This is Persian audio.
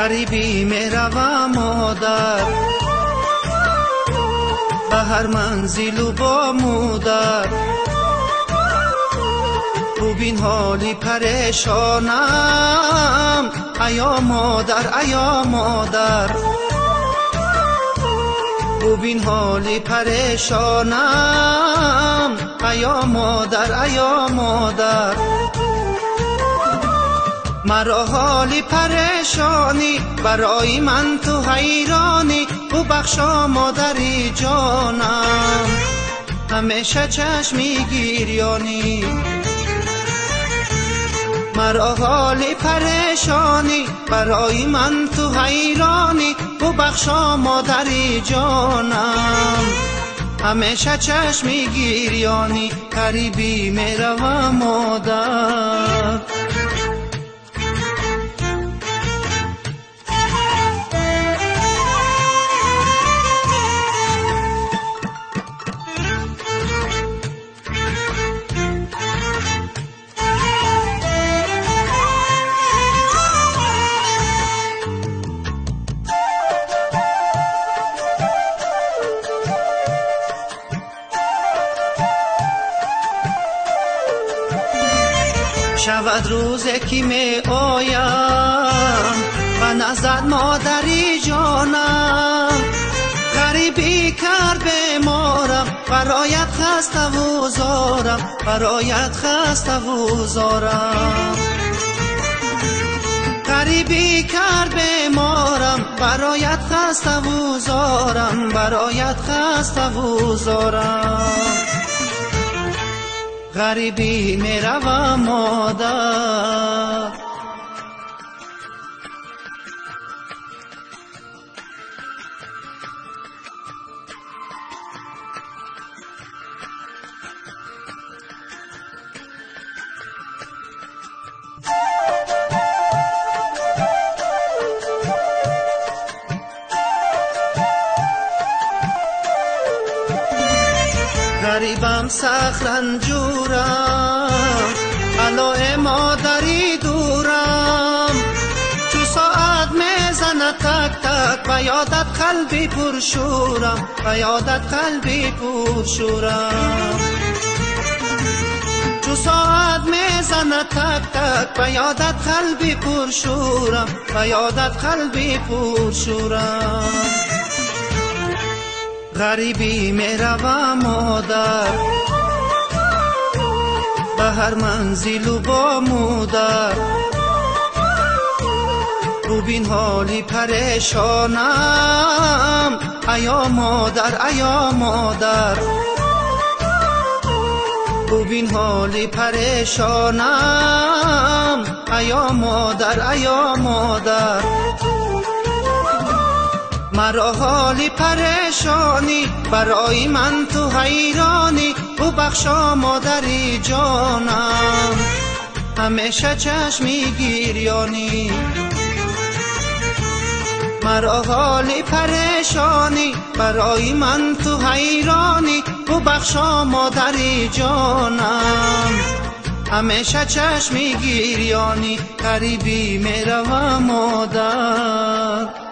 غریبی میروم مادر، به هر منزل و با مادر. ببین حالی پریشانم، ایا مادر ایا مادر. ببین حالی پریشانم، ایا مادر ایا مادر. مرا حالی پریشانی، برای من تو حیرانی. ببخشا مادری جانم، همیشه چشمی گریانی. مرا حالی پریشانی، برای من تو حیرانی. ببخشا مادری جانم، همیشه چشمی گریانی. غریبی میروم مادر. شود روزی که می آیم و نزد مادری جانم. غریبی کرد بیمارم، برایت خسته و زارم، برایت خسته و زارم. غریبی کرد بیمارم، برایت خسته و زارم، برایت خسته و زارم. غریبی میروم مادر. غریبم سخت رنجورم، علای مادری دورم. چو ساعت میزنه تک تک، به یادت قلبی پرشورم، به یادت قلبی پرشورم. چو ساعت میزنه تک تک، به یادت قلبی پرشورم، به یادت قلبی پرشورم. غریبی میروم مادر، به هر منزل و با مادر. ببین حالی پریشانم، ایا مادر ایا مادر. ببین حالی پریشانم، ایا مادر ایا مادر. مرا حالی پریشانی، برای من تو حیرانی. ببخشا مادری جانم، همیشه چشمی گریانی. مرا حالی پریشانی، برای من تو حیرانی. ببخشا مادری جانم، همیشه چشمی گریانی. غریبی میروم مادر.